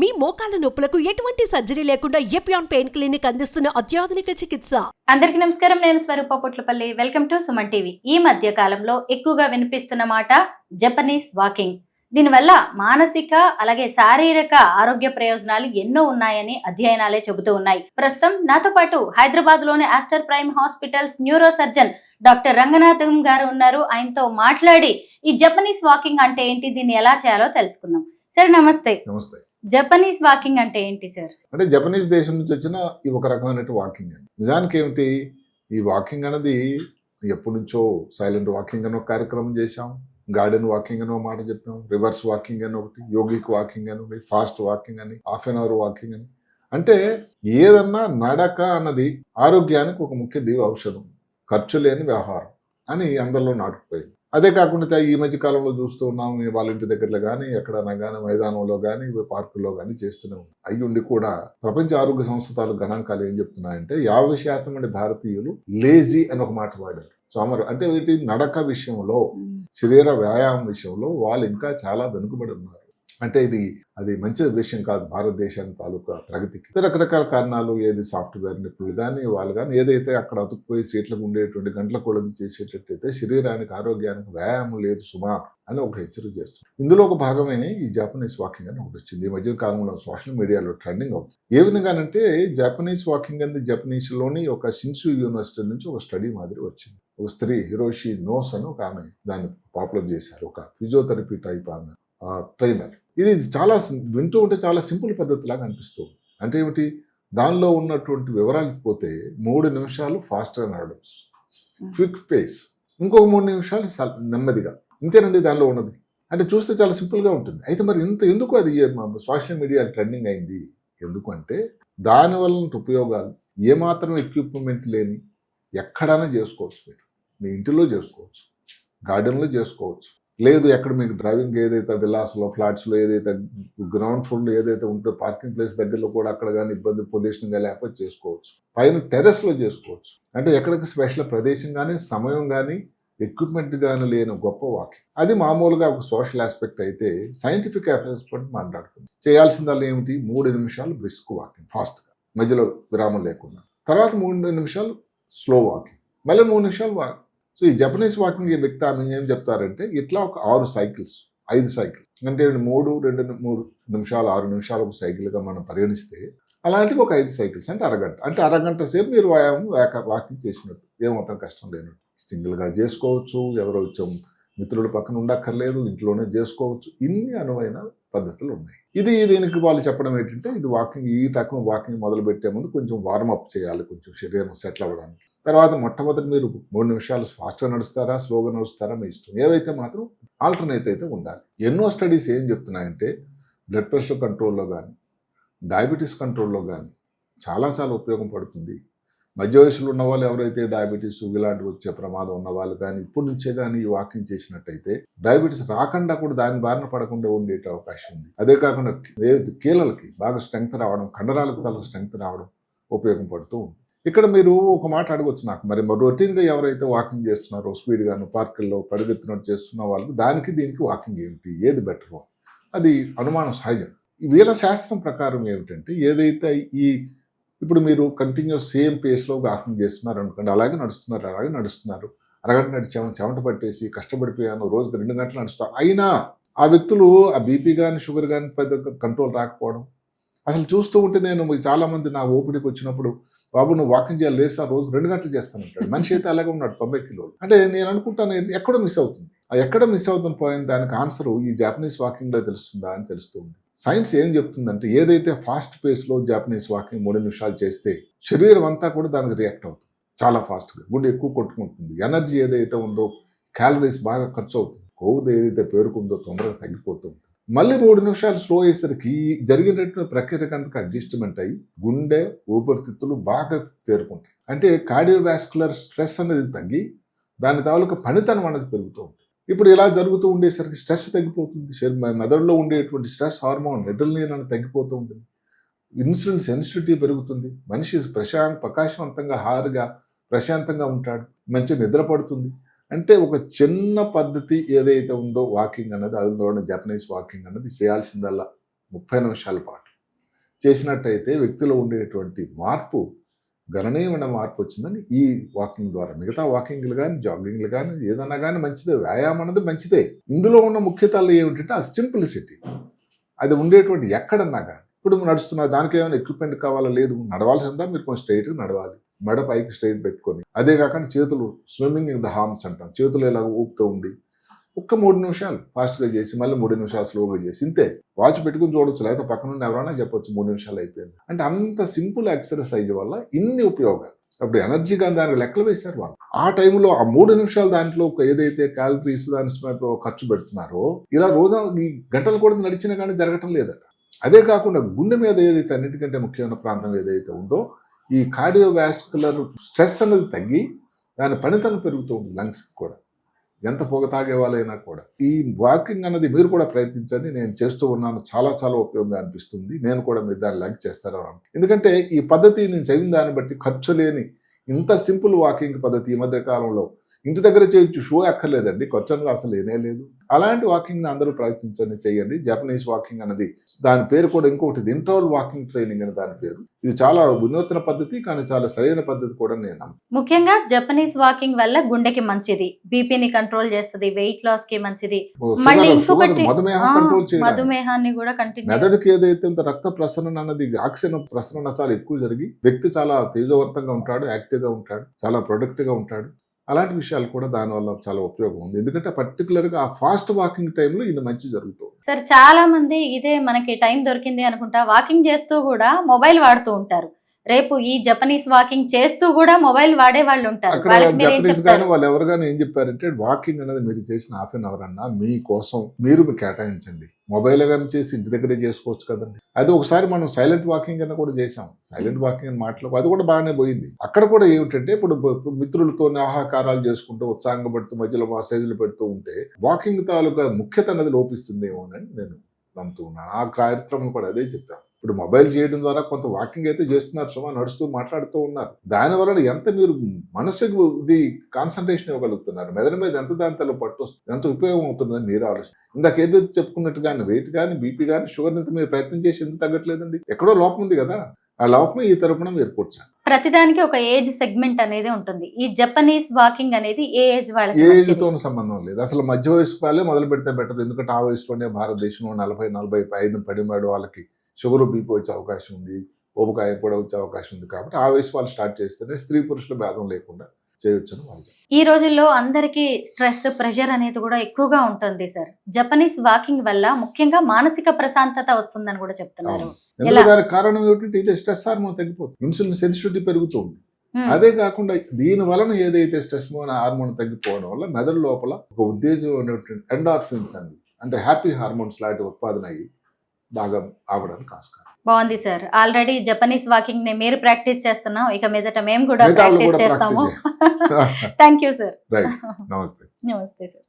మీ మోకాల నొప్పులకు ఎటువంటి సర్జరీ లేకుండా ఎపియాన్ పెయిన్ క్లినిక్ అందిస్తున్న అత్యాధునిక చికిత్స. అందరికీ నమస్కారం. నేను Swaroopa Potlapalli. Welcome to Suman TV. ఈ మధ్య కాలంలో ఎక్కువగా వినిపిస్తున్న మాట జపనీస్ వాకింగ్. దీనివల్ల మానసిక అలాగే శారీరక ఆరోగ్య ప్రయోజనాలు ఎన్నో ఉన్నాయని అధ్యయనాలే చెబుతూ ఉన్నాయి. ప్రస్తుతం నాతో పాటు హైదరాబాద్ లోని Aster prime hospitals neuro surgeon doctor Ranganatham గారు ఉన్నారు. ఆయనతో మాట్లాడి ఈ జపనీస్ వాకింగ్ అంటే ఏంటి, దీన్ని ఎలా చేయాలో తెలుసుకుందాం. సార్ నమస్తే. నమస్తే. జపనీస్ వాకింగ్ అంటే ఏంటి సార్? అంటే జపనీస్ దేశం నుంచి వచ్చిన ఈ ఒక రకమైన వాకింగ్ అని. నిజానికి ఏమిటి ఈ వాకింగ్ అనేది, ఎప్పటి నుంచో సైలెంట్ వాకింగ్ అని ఒక కార్యక్రమం చేశాం, గార్డెన్ వాకింగ్ అని ఒక మాట చెప్పాం, రివర్స్ వాకింగ్ అని ఒకటి, యోగిక్ వాకింగ్ అని ఒకటి, ఫాస్ట్ వాకింగ్ అని, హాఫ్ అన్ అవర్ వాకింగ్ అని. అంటే ఏదన్నా నడక అన్నది ఆరోగ్యానికి ఒక ముఖ్య దీవ ఔషధం, ఖర్చు లేని వ్యవహారం అని అందరిలో నాటుకుపోయింది. అదే కాకుండా ఈ మధ్య కాలంలో చూస్తూ ఉన్నాం, వాళ్ళ ఇంటి దగ్గరలో కానీ ఎక్కడైనా కానీ మైదానంలో కానీ పార్కుల్లో కానీ చేస్తూనే ఉన్నాం. అయి ఉండి కూడా ప్రపంచ ఆరోగ్య సంస్థలు గణాంకాలు ఏం చెప్తున్నాయంటే 50% మంది భారతీయులు లేజీ అని ఒక మాట వాడారు. సోమరు అంటే వీటి నడక విషయంలో, శరీర వ్యాయామం విషయంలో వాళ్ళు ఇంకా చాలా వెనుకబడి ఉన్నారు. అంటే అది మంచి విషయం కాదు భారతదేశానికి తాలూకా ప్రగతికి. రకరకాల కారణాలు, ఏది సాఫ్ట్వేర్ నిపుణులు కానీ వాళ్ళు కానీ ఏదైతే అక్కడ అతుక్కుపోయి సీట్లకు ఉండేటువంటి గంటల కొలది చేసేటట్టయితే శరీరానికి ఆరోగ్యానికి వ్యాయామం లేదు సుమా అని ఒక హెచ్చరిక చేస్తుంది. ఇందులో ఒక భాగమే ఈ జపనీస్ వాకింగ్ అని ఒకటి వచ్చింది. ఈ మధ్య కాలంలో సోషల్ మీడియాలో ట్రెండింగ్ అవుతుంది. ఏ విధంగానంటే జపనీస్ వాకింగ్ అనేది జపనీస్లోని ఒక షిన్సు యూనివర్సిటీ నుంచి ఒక స్టడీ మాదిరి వచ్చింది. ఒక స్త్రీ హిరోషి నోస్ అని ఒక ఆమె దాన్ని పాపులర్ చేశారు. ఒక ఫిజియోథెరపీ టైప్ ఆమె ట్రైనర్. ఇది చాలా వింటూ ఉంటే చాలా సింపుల్ పద్ధతిలాగా అనిపిస్తుంది. అంటే ఏమిటి, దానిలో ఉన్నటువంటి వివరాలకు పోతే 3 నిమిషాలు ఫాస్ట్గా నడవడం, క్విక్ పేస్, ఇంకొక 3 నిమిషాలు నెమ్మదిగా, ఇంతేనండి దానిలో ఉన్నది. అంటే చూస్తే చాలా సింపుల్గా ఉంటుంది. అయితే మరి ఎందుకు అది సోషల్ మీడియా ట్రెండింగ్ అయింది? ఎందుకంటే దానివల్ల ఉపయోగాలు ఏమాత్రం ఎక్విప్మెంట్ లేని ఎక్కడైనా చేసుకోవచ్చు. మీరు మీ ఇంటిలో చేసుకోవచ్చు, గార్డెన్లో చేసుకోవచ్చు, లేదు ఎక్కడ మీకు డ్రైవింగ్ ఏదైతే విల్లాస్లో ఫ్లాట్స్లో ఏదైతే గ్రౌండ్ ఫ్లోర్లో ఏదైతే ఉంటుందో పార్కింగ్ ప్లేస్ దగ్గరలో కూడా అక్కడ కానీ ఇబ్బంది పొల్యూషన్ లేకపోతే చేసుకోవచ్చు. పైన టెర్రస్లో చేసుకోవచ్చు. అంటే ఎక్కడికి స్పెషల్ ప్రదేశం కానీ సమయం కానీ ఎక్విప్మెంట్ కానీ లేని గొప్ప వాకింగ్. అది మామూలుగా ఒక సోషల్ ఆస్పెక్ట్ అయితే, సైంటిఫిక్ ఆస్పెక్ట్ మాట్లాడుతుంది. చేయాల్సిందల్లా ఏమిటి, 3 నిమిషాలు బ్రిస్క్ వాకింగ్ ఫాస్ట్గా, మధ్యలో విరామం లేకుండా. తర్వాత 3 నిమిషాలు స్లో వాకింగ్, మళ్ళీ 3 నిమిషాలు వాకింగ్. సో ఈ జపనీస్ వాకింగ్ ఈ వ్యక్తి ఆమె ఏం చెప్తారంటే, ఇట్లా ఒక 6 సైకిల్స్, 5 సైకిల్ అంటే 3 నిమిషాలు 6 నిమిషాలు ఒక సైకిల్గా మనం పరిగణిస్తే, అలాంటివి ఒక 5 సైకిల్స్ అంటే అరగంట. అంటే అరగంట సేపు మీరు వాకింగ్ చేసినట్టు, ఏమాత్రం కష్టం లేనట్టు. సింగిల్గా చేసుకోవచ్చు, ఎవరో మిత్రుల పక్కన ఉండక్కర్లేదు, ఇంట్లోనే చేసుకోవచ్చు. ఇన్ని అనువైన పద్ధతులు ఉన్నాయి. దీనికి వాళ్ళు చెప్పడం ఏంటంటే, ఇది వాకింగ్, ఈ రకం వాకింగ్ మొదలు పెట్టే ముందు కొంచెం వార్మప్ చేయాలి, కొంచెం శరీరం సెటిల్ అవ్వడానికి. తర్వాత మొట్టమొదటి మీరు 3 నిమిషాలు ఫాస్ట్గా నడుస్తారా, స్లోగా నడుస్తారా మీ ఇష్టం. ఏవైతే మాత్రం ఆల్టర్నేట్ అయితే ఉండాలి. ఎన్నో స్టడీస్ ఏం చెప్తున్నాయంటే, బ్లడ్ ప్రెషర్ కంట్రోల్లో కానీ, డయాబెటీస్ కంట్రోల్లో కానీ చాలా ఉపయోగం పడుతుంది. మధ్య వయసులో ఉన్న వాళ్ళు ఎవరైతే డయాబెటీస్ ఇలాంటివి వచ్చే ప్రమాదం ఉన్న వాళ్ళు కానీ ఇప్పటి నుంచే కానీ ఈ వాకింగ్ చేసినట్టయితే డయాబెటీస్ రాకుండా కూడా దాని బారిన పడకుండా ఉండే అవకాశం ఉంది. అదే కాకుండా కీళ్ళకి బాగా స్ట్రెంగ్త్ రావడం, కండరాలకు తల స్ట్రెంగ్త్ రావడం ఉపయోగం పడుతూ ఉంది. ఇక్కడ మీరు ఒక మాట అడగొచ్చు నాకు, మరి రొటీన్గా ఎవరైతే వాకింగ్ చేస్తున్నారో, స్పీడ్గాను పార్కుల్లో పరుగెత్తినట్టు చేస్తున్న వాళ్ళకి దీనికి వాకింగ్ ఏమిటి, ఏది బెటర్? అది అనుమానం సహజం. వీళ్ళ శాస్త్రం ప్రకారం ఏమిటంటే, ఏదైతే ఇప్పుడు మీరు కంటిన్యూస్ సేమ్ పేస్లో వాకింగ్ చేస్తున్నారు అనుకోండి, అలాగే నడుస్తున్నారు, అరగంట నడిచాము, చెమట పట్టేసి కష్టపడిపోయాను, రోజుకి 2 గంటలు నడుస్తాను, అయినా ఆ వ్యక్తులు ఆ బీపీ కానీ షుగర్ కానీ పెద్ద కంట్రోల్ రాకపోవడం. అసలు చూస్తూ ఉంటే నేను చాలామంది నా ఓపిడికి వచ్చినప్పుడు, బాబు నువ్వు వాకింగ్ చేయాలి, లేస్తా రోజు 2 గంటలు చేస్తానంటాడు. మనిషి అయితే అలాగే ఉన్నాడు 90 కిలోలు. అంటే నేను అనుకుంటాను ఎక్కడో మిస్ అవుతుంది. ఎక్కడ మిస్ అవుతుంది పోయిన దానికి ఆన్సర్ ఈ జాపనీస్ వాకింగ్లో తెలుస్తుందా అని తెలుస్తుంది. సైన్స్ ఏం చెప్తుందంటే, ఏదైతే ఫాస్ట్ పేస్లో జాపనీస్ వాకింగ్ 3 నిమిషాలు చేస్తే శరీరం అంతా కూడా దానికి రియాక్ట్ అవుతుంది చాలా ఫాస్ట్గా, గుండె ఎక్కువ కొట్టుకుంటుంది, ఎనర్జీ ఏదైతే ఉందో, క్యాలరీస్ బాగా ఖర్చు అవుతుంది, కొవ్వు ఏదైతే పేరుకుందో తొందరగా తగ్గిపోతుంది. మళ్ళీ 3 నిమిషాలు స్లో అయ్యేసరికి జరిగినటువంటి ప్రక్రియకి అంతకు అడ్జస్ట్మెంట్ అయ్యి గుండె ఊపిరితిత్తులు బాగా తేరుకుంటాయి. అంటే కార్డియోవాస్కులర్ స్ట్రెస్ అనేది తగ్గి దాని తాలూకా పనితనం అనేది పెరుగుతూ ఉంటుంది. ఇప్పుడు ఇలా జరుగుతూ ఉండేసరికి స్ట్రెస్ తగ్గిపోతుంది. మెదడులో ఉండేటువంటి స్ట్రెస్ హార్మోన్ అడ్రినలిన్ అనేది తగ్గిపోతూ ఉంటుంది. ఇన్సులిన్ సెన్సిటివిటీ పెరుగుతుంది. మనిషి ప్రకాశవంతంగా హాయిగా ప్రశాంతంగా ఉంటాడు, మంచి నిద్ర పడుతుంది. అంటే ఒక చిన్న పద్ధతి ఏదైతే ఉందో వాకింగ్ అన్నది, అందులోనే జపనీస్ వాకింగ్ అన్నది చేయాల్సిందల్లా 30 నిమిషాల పాటు చేసినట్టయితే వ్యక్తిలో ఉండేటువంటి మార్పు గణనీయమైన మార్పు వచ్చిందని ఈ వాకింగ్ ద్వారా, మిగతా వాకింగ్లు కానీ జాగింగ్లు కానీ ఏదన్నా కానీ మంచిదే, వ్యాయామం అనేది మంచిదే. ఇందులో ఉన్న ముఖ్యతలు ఏమిటంటే ఆ సింప్లిసిటీ, అది ఉండేటువంటి ఎక్కడన్నా కానీ. ఇప్పుడు నడుస్తున్నా దానికి ఏమైనా ఎక్విప్మెంట్ కావాలా, లేదు, నడవాల్సిందా మీరు కొంచెం స్ట్రైట్గా నడవాలి, మెడ పైకి స్ట్రైట్ పెట్టుకొని. అదే కాకుండా చేతులు స్విమ్మింగ్ ఇన్ ద హార్మ్స్ అంటాం, చేతులు ఇలా ఊపుతూ ఉంది, ఒక్క 3 నిమిషాలు ఫాస్ట్గా చేసి మళ్ళీ 3 నిమిషాలు స్లోగా చేసి, ఇంతే. వాచ్ పెట్టుకుని చూడొచ్చు, లేకపోతే పక్కన ఉన్న ఎవరైనా చెప్పొచ్చు 3 నిమిషాలు అయిపోయింది అంటే. అంత సింపుల్ ఎక్సర్సైజ్ వల్ల ఇన్ని ఉపయోగాలు. అప్పుడు ఎనర్జీ కానీ దానికి లెక్కలు వేశారు వాళ్ళు. ఆ టైంలో ఆ 3 నిమిషాలు దాంట్లో ఏదైతే క్యాలరీస్ దాని ఖర్చు పెడుతున్నారో, ఇలా రోజు ఈ గంటలు కూడా నడిచినా కానీ జరగటం లేదట. అదే కాకుండా గుండె మీద ఏదైతే అన్నిటికంటే ముఖ్యమైన ప్రాంతం ఏదైతే ఉందో, ఈ కార్డియోవాస్కులర్ స్ట్రెస్ అనేది తగ్గి దాని పనితనం పెరుగుతూ ఉంది లంగ్స్ కూడా, ఎంత పొగ తాగే వాళ్ళైనా కూడా. ఈ వాకింగ్ అన్నది మీరు కూడా ప్రయత్నించండి, నేను చేస్తూ ఉన్నాను, చాలా చాలా ఉపయోగంగా అనిపిస్తుంది. నేను కూడా మీరు దాన్ని లైక్ చేస్తారని, ఎందుకంటే ఈ పద్ధతి నేను చదివిన దాన్ని బట్టి ఖర్చు లేని ఇంత సింపుల్ వాకింగ్ పద్ధతి ఈ మధ్య కాలంలో ఇంటి దగ్గర చేయొచ్చు, షో ఎక్కర్లేదండి, ఖర్చు అసలు లేనే లేదు. అలాంటి వాకింగ్ అందరూ ప్రయత్నించండి, చేయండి. జపనీస్ వాకింగ్ అనేది దాని పేరు కూడా ఇంకొకటి ఇంటర్వల్ వాకింగ్ ట్రైనింగ్ అని దాని పేరు. ఇది చాలా వినూత్న పద్ధతి, కానీ చాలా సరైన పద్ధతి కూడా నేను. ముఖ్యంగా జపనీస్ వాకింగ్ వల్ల గుండెకి మంచిది, బీపీని కంట్రోల్ చేస్తుంది, వెయిట్ లాస్ కి మంచిది, మళ్ళీ ఇంకొకటి మధుమేహాన్ని కూడా కంట్రోల్. మెదడుకి ఏదైతే ఉందో రక్త ప్రసరణ అన్నది, ఆక్సిజన్ ప్రసరణ చాలా ఎక్కువ జరిగి వ్యక్తి చాలా తేజవంతంగా ఉంటాడు, యాక్టివ్ గా ఉంటాడు, చాలా ప్రొడక్టివ్ గా ఉంటాడు. అలాంటి విషయాలు కూడా దానివల్ల చాలా ఉపయోగం ఉంది. ఎందుకంటే పర్టికులర్ గా ఆ ఫాస్ట్ వాకింగ్ టైంలో ఇది మంచి జరుగుతుంది. సార్, చాలా మంది ఇదే మనకి టైం దొరికింది అనుకుంటా వాకింగ్ చేస్తూ కూడా మొబైల్ వాడుతూ ఉంటారు. రేపు ఈ జపనీస్ వాకింగ్ చేస్తూ కూడా మొబైల్ వాడే వాళ్ళు ఉంటారు. అక్కడ జపనీస్ గానీ వాళ్ళు ఎవరు కానీ ఏం చెప్పారంటే, వాకింగ్ అనేది మీరు చేసిన ½ an hour అన్నా మీకోసం మీరు కేటాయించండి. మొబైల్ కానీ చేసి ఇంటి దగ్గరే చేసుకోవచ్చు కదండి. అది ఒకసారి మనం సైలెంట్ వాకింగ్ అన్న కూడా చేసాం. సైలెంట్ వాకింగ్ అని మాట్లాడు, అది కూడా బాగానే పోయింది. అక్కడ కూడా ఏమిటంటే, ఇప్పుడు మిత్రులతో ఆహాకారాలు చేసుకుంటూ ఉత్సాహంగా పెడుతూ మధ్యలో మెసేజ్లు పెడుతూ ఉంటే వాకింగ్ తాలూకా ముఖ్యత అనేది లోపిస్తుందేమోనని నేను నమ్ముతూ ఉన్నాను. ఆ కార్యక్రమం కూడా అదే చెప్పాను. ఇప్పుడు మొబైల్ చేయడం ద్వారా కొంత వాకింగ్ అయితే చేస్తున్నారు, సుమా నడుస్తూ మాట్లాడుతూ ఉన్నారు. దానివల్ల ఎంత మీరు మనసుకు ఇది కాన్సన్ట్రేషన్ ఇవ్వగలుగుతున్నారు, మెదడు మీద ఎంత దాంతో పట్టు వస్తుంది, ఎంత ఉపయోగం అవుతుందని మీరు ఆలోచన. ఇందాక ఏదైతే చెప్పుకున్నట్టు కానీ వెయిట్ కానీ బీపీ కానీ షుగర్ ఇంత మీరు ప్రయత్నం చేసి ఎందుకు తగ్గట్లేదండి? ఎక్కడో లోపం ఉంది కదా, ఆ లోపం ఈ తరపున మీరు కూర్చోండి. ప్రతిదానికి ఒక ఏజ్ సెగ్మెంట్ అనేది ఉంటుంది. ఈ జపనీస్ వాకింగ్ అనేది ఏ ఏజ్ వాళ్ళకి? ఏ ఏజ్ తో సంబంధం లేదు, అసలు మధ్య వయసు వాళ్ళే మొదలు పెడితే బెటర్. ఎందుకంటే ఆ వయసులోనే భారతదేశంలో 40-45 పడిన వాళ్ళకి షుగర్ బీపీ వచ్చే అవకాశం ఉంది, ఊబకాయం కూడా వచ్చే అవకాశం ఉంది. కాబట్టి ఆ వయసు వాళ్ళు స్టార్ట్ చేస్తేనే స్త్రీ పురుషుల భేదం లేకుండా చేయొచ్చని వాళ్ళు. ఈ రోజుల్లో అందరికీ స్ట్రెస్, ప్రెషర్ అనేది కూడా ఎక్కువగా ఉంటుంది సార్. జపనీస్ వాకింగ్ వల్ల ముఖ్యంగా మానసిక ప్రశాంతత వస్తుందని కూడా చెప్తున్నారు. దానికి కారణం ఏమిటంటే ఇదే స్ట్రెస్ హార్మోన్ తగ్గిపోతుంది, ఇన్సులిన్ సెన్సిటివిటీ పెరుగుతుంది. అదే కాకుండా దీని వలన ఏదైతే స్ట్రెస్ హార్మోన్ తగ్గిపోవడం వల్ల మెదడు లోపల ఒక ఉద్దేశం ఎండార్ఫిన్స్ అని, అంటే హ్యాపీ హార్మోన్స్ లాంటి ఉత్పాదన అయ్యి బాగా ఆవడానికి ఆస్కారం. బాగుంది సార్. ఆల్రెడీ జపనీస్ వాకింగ్ ని మీరు ప్రాక్టీస్ చేస్తున్నాం, ఇక మీదట మేము కూడా ప్రాక్టీస్ చేస్తాము. Thank you sir. నమస్తే. నమస్తే సార్.